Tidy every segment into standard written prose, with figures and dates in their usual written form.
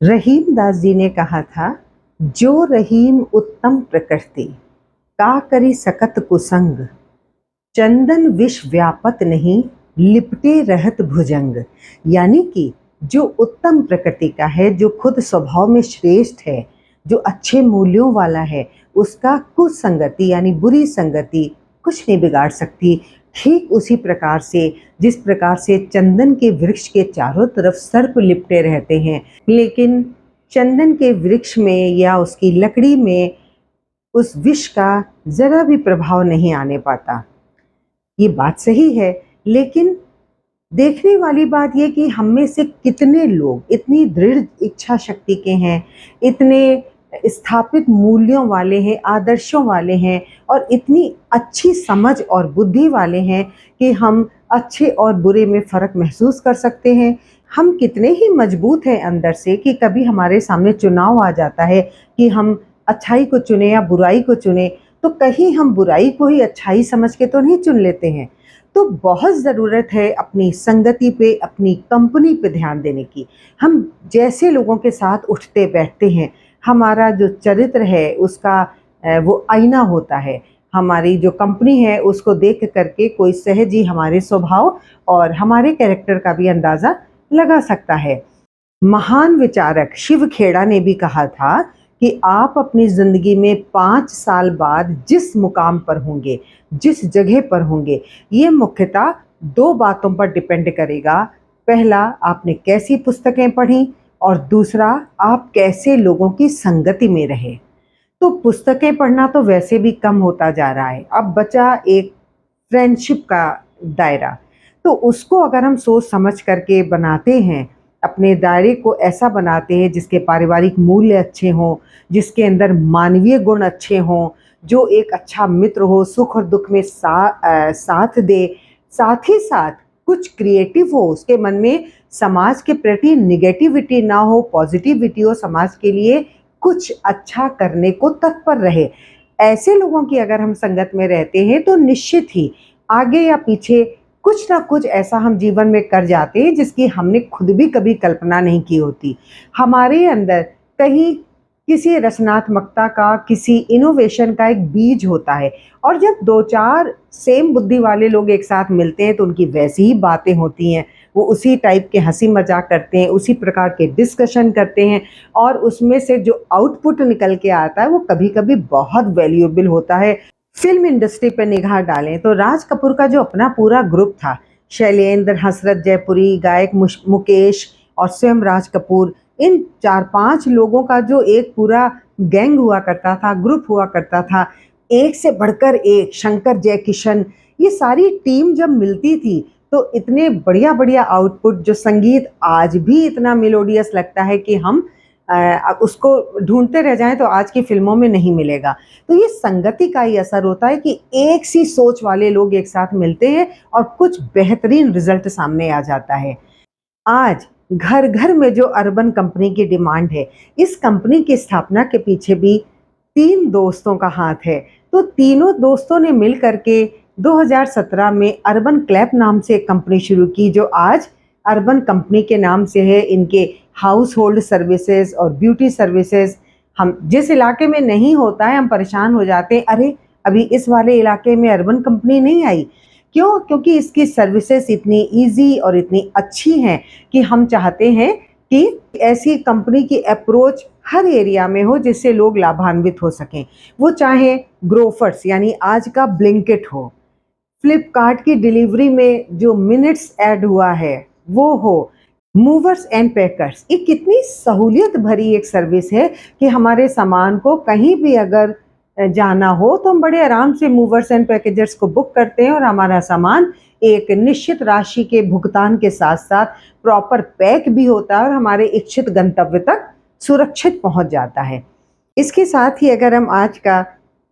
रहीम दास जी ने कहा था, जो रहीम उत्तम प्रकृति का करी सकत कुसंग, चंदन विष व्यापत नहीं, लिपटे रहत भुजंग। यानी कि जो उत्तम प्रकृति का है, जो खुद स्वभाव में श्रेष्ठ है, जो अच्छे मूल्यों वाला है, उसका कुसंगति यानी बुरी संगति कुछ नहीं बिगाड़ सकती। ठीक उसी प्रकार से जिस प्रकार से चंदन के वृक्ष के चारों तरफ सर्प लिपटे रहते हैं, लेकिन चंदन के वृक्ष में या उसकी लकड़ी में उस विष का जरा भी प्रभाव नहीं आने पाता। ये बात सही है, लेकिन देखने वाली बात ये कि हम में से कितने लोग इतनी दृढ़ इच्छा शक्ति के हैं, इतने स्थापित मूल्यों वाले हैं, आदर्शों वाले हैं और इतनी अच्छी समझ और बुद्धि वाले हैं कि हम अच्छे और बुरे में फ़र्क महसूस कर सकते हैं। हम कितने ही मजबूत हैं अंदर से कि कभी हमारे सामने चुनाव आ जाता है कि हम अच्छाई को चुने या बुराई को चुने, तो कहीं हम बुराई को ही अच्छाई समझ के तो नहीं चुन लेते हैं। तो बहुत ज़रूरत है अपनी संगति पे, अपनी कंपनी पे ध्यान देने की। हम जैसे लोगों के साथ उठते बैठते हैं, हमारा जो चरित्र है उसका वो आईना होता है। हमारी जो कंपनी है उसको देख करके कोई सहज ही हमारे स्वभाव और हमारे कैरेक्टर का भी अंदाज़ा लगा सकता है। महान विचारक शिव खेड़ा ने भी कहा था कि आप अपनी ज़िंदगी में 5 साल बाद जिस मुकाम पर होंगे, जिस जगह पर होंगे, ये मुख्यतः 2 बातों पर डिपेंड करेगा। पहला, आपने कैसी पुस्तकें पढ़ी और दूसरा, आप कैसे लोगों की संगति में रहे। तो पुस्तकें पढ़ना तो वैसे भी कम होता जा रहा है, अब बचा एक फ्रेंडशिप का दायरा। तो उसको अगर हम सोच समझ करके बनाते हैं, अपने दायरे को ऐसा बनाते हैं जिसके पारिवारिक मूल्य अच्छे हों, जिसके अंदर मानवीय गुण अच्छे हों, जो एक अच्छा मित्र हो, सुख और दुख में साथ दे, साथ ही साथ कुछ क्रिएटिव हो, उसके मन में समाज के प्रति निगेटिविटी ना हो, पॉजिटिविटी हो, समाज के लिए कुछ अच्छा करने को तत्पर रहे। ऐसे लोगों की अगर हम संगत में रहते हैं तो निश्चित ही आगे या पीछे कुछ ना कुछ ऐसा हम जीवन में कर जाते हैं जिसकी हमने खुद भी कभी कल्पना नहीं की होती। हमारे अंदर कहीं किसी रचनात्मकता का, किसी इनोवेशन का एक बीज होता है और जब 2-4 सेम बुद्धि वाले लोग एक साथ मिलते हैं तो उनकी वैसी ही बातें होती हैं। वो उसी टाइप के हंसी मजाक करते हैं, उसी प्रकार के डिस्कशन करते हैं और उसमें से जो आउटपुट निकल के आता है वो कभी-कभी बहुत वैल्यूएबल होता है। फिल्म इंडस्ट्री पर निगाह डालें तो राज कपूर का जो अपना पूरा ग्रुप था, शैलेंद्र, हसरत जयपुरी, गायक मुकेश और स्वयं राज कपूर, इन 4-5 लोगों का जो एक पूरा गैंग हुआ करता था, ग्रुप हुआ करता था, एक से बढ़कर एक, शंकर जयकिशन, ये सारी टीम जब मिलती थी तो इतने बढ़िया-बढ़िया आउटपुट, जो संगीत आज भी इतना मेलोडियस लगता है कि हम उसको ढूँढते रह जाएँ तो आज की फ़िल्मों में नहीं मिलेगा। तो ये संगति का ही असर होता है कि एक सी सोच वाले लोग एक साथ मिलते हैं और कुछ बेहतरीन रिज़ल्ट सामने आ जाता है। आज घर-घर में जो अर्बन कंपनी की डिमांड है, इस कंपनी की स्थापना के पीछे भी 3 दोस्तों का हाथ है। तो तीनों दोस्तों ने मिल कर के 2017 में अर्बन क्लैप नाम से एक कंपनी शुरू की, जो आज अर्बन कंपनी के नाम से है। इनके हाउस होल्ड सर्विसेज और ब्यूटी सर्विसेज, हम जिस इलाके में नहीं होता है हम परेशान हो जाते हैं, अरे अभी इस वाले इलाके में अर्बन कंपनी नहीं आई। क्यों? क्योंकि इसकी सर्विसेज इतनी ईज़ी और इतनी अच्छी हैं कि हम चाहते हैं कि ऐसी कंपनी की अप्रोच हर एरिया में हो जिससे लोग लाभान्वित हो सकें। वो चाहे ग्रोफर्स यानी आज का ब्लिंकिट हो, फ्लिपकार्ट की डिलीवरी में जो मिनट्स ऐड हुआ है वो हो, मूवर्स एंड पैकर्स, ये कितनी सहूलियत भरी एक सर्विस है कि हमारे सामान को कहीं भी अगर जाना हो तो हम बड़े आराम से मूवर्स एंड पैकेजर्स को बुक करते हैं और हमारा सामान एक निश्चित राशि के भुगतान के साथ साथ प्रॉपर पैक भी होता है और हमारे इच्छित गंतव्य तक सुरक्षित पहुंच जाता है। इसके साथ ही अगर हम आज का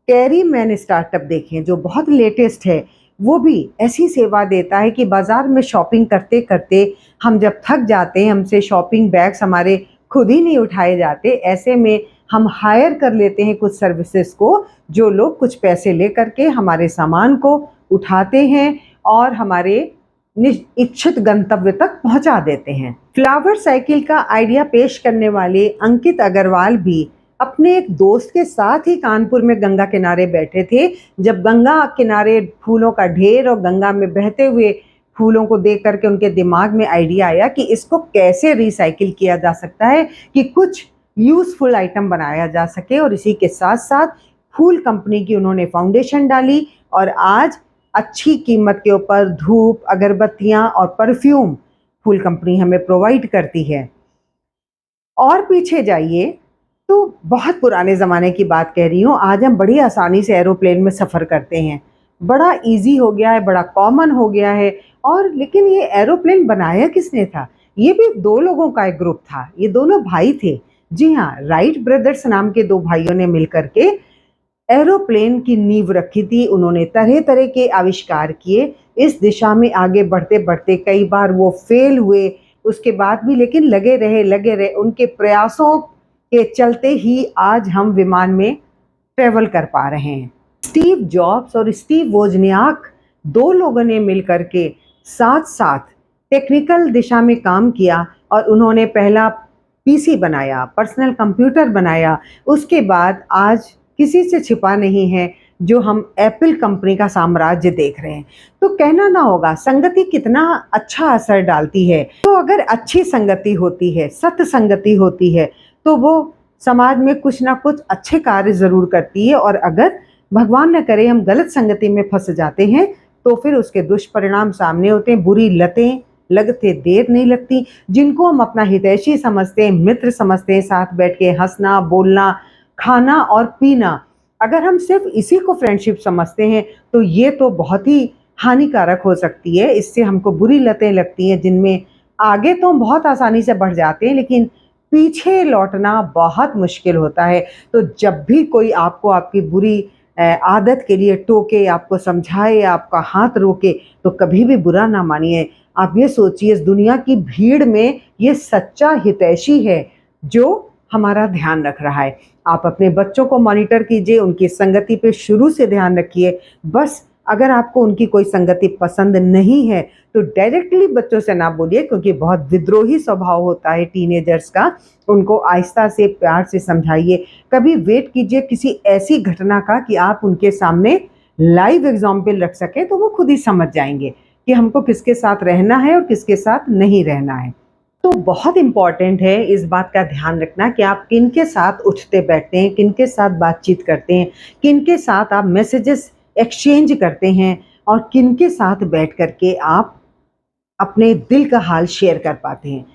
कैरी मैन स्टार्टअप देखें जो बहुत लेटेस्ट है, वो भी ऐसी सेवा देता है कि बाज़ार में शॉपिंग करते करते हम जब थक जाते हैं, हमसे शॉपिंग बैग्स हमारे खुद ही नहीं उठाए जाते, ऐसे में हम हायर कर लेते हैं कुछ सर्विसेज को, जो लोग कुछ पैसे ले करके हमारे सामान को उठाते हैं और हमारे इच्छित गंतव्य तक पहुंचा देते हैं। फ्लावर साइकिल का आइडिया पेश करने वाले अंकित अग्रवाल भी अपने एक दोस्त के साथ ही कानपुर में गंगा किनारे बैठे थे, जब गंगा किनारे फूलों का ढेर और गंगा में बहते हुए फूलों को देख करके उनके दिमाग में आइडिया आया कि इसको कैसे रिसाइकिल किया जा सकता है कि कुछ यूजफुल आइटम बनाया जा सके। और इसी के साथ साथ फूल कंपनी की उन्होंने फाउंडेशन डाली और आज अच्छी कीमत के ऊपर धूप, अगरबत्तियां और परफ्यूम फूल कंपनी हमें प्रोवाइड करती है। और पीछे जाइए तो बहुत पुराने ज़माने की बात कह रही हूँ, आज हम बड़ी आसानी से एरोप्लेन में सफ़र करते हैं, बड़ा इजी हो गया है, बड़ा कॉमन हो गया है। और लेकिन ये एरोप्लेन बनाया किसने था? ये भी दो लोगों का एक ग्रुप था, ये दोनों भाई थे। जी हाँ, राइट ब्रदर्स नाम के दो भाइयों ने मिलकर के एरोप्लेन की नींव रखी थी। उन्होंने तरह तरह के आविष्कार किए, इस दिशा में आगे बढ़ते बढ़ते कई बार वो फेल हुए, उसके बाद भी लेकिन लगे रहे। उनके प्रयासों के चलते ही आज हम विमान में ट्रेवल कर पा रहे हैं। स्टीव जॉब्स और स्टीव वोजनियाक दो लोगों ने मिलकर के साथ साथ टेक्निकल दिशा में काम किया और उन्होंने पहला पीसी बनाया, पर्सनल कंप्यूटर बनाया। उसके बाद आज किसी से छिपा नहीं है जो हम एप्पल कंपनी का साम्राज्य देख रहे हैं। तो कहना ना होगा संगति कितना अच्छा असर डालती है। तो अगर अच्छी संगति होती है, सत संगति होती है, तो वो समाज में कुछ ना कुछ अच्छे कार्य जरूर करती है। और अगर भगवान न करे हम गलत संगति में फंस जाते हैं तो फिर उसके दुष्परिणाम सामने होते हैं। बुरी लतें लगते देर नहीं लगती। जिनको हम अपना हितैषी समझते हैं, मित्र समझते हैं, साथ बैठ के हंसना, बोलना, खाना और पीना, अगर हम सिर्फ इसी को फ्रेंडशिप समझते हैं तो ये तो बहुत ही हानिकारक हो सकती है। इससे हमको बुरी लतें लगती हैं जिनमें आगे तो हम बहुत आसानी से बढ़ जाते हैं लेकिन पीछे लौटना बहुत मुश्किल होता है। तो जब भी कोई आपको आपकी बुरी आदत के लिए टोके, आपको समझाए, आपका हाथ रोके, तो कभी भी बुरा ना मानिए। आप ये सोचिए, इस दुनिया की भीड़ में ये सच्चा हितैषी है जो हमारा ध्यान रख रहा है। आप अपने बच्चों को मॉनिटर कीजिए, उनकी संगति पे शुरू से ध्यान रखिए। बस अगर आपको उनकी कोई संगति पसंद नहीं है तो डायरेक्टली बच्चों से ना बोलिए, क्योंकि बहुत विद्रोही स्वभाव होता है टीनेजर्स का। उनको आहिस्ता से प्यार से समझाइए। कभी वेट कीजिए किसी ऐसी घटना का कि आप उनके सामने लाइव एग्जाम्पल रख सकें, तो वो खुद ही समझ जाएंगे कि हमको किसके साथ रहना है और किसके साथ नहीं रहना है। तो बहुत इम्पॉर्टेंट है इस बात का ध्यान रखना कि आप किन के साथ उठते बैठते हैं, किन के साथ बातचीत करते हैं, किन के साथ आप मैसेजेस एक्सचेंज करते हैं और किन के साथ बैठ करके आप अपने दिल का हाल शेयर कर पाते हैं।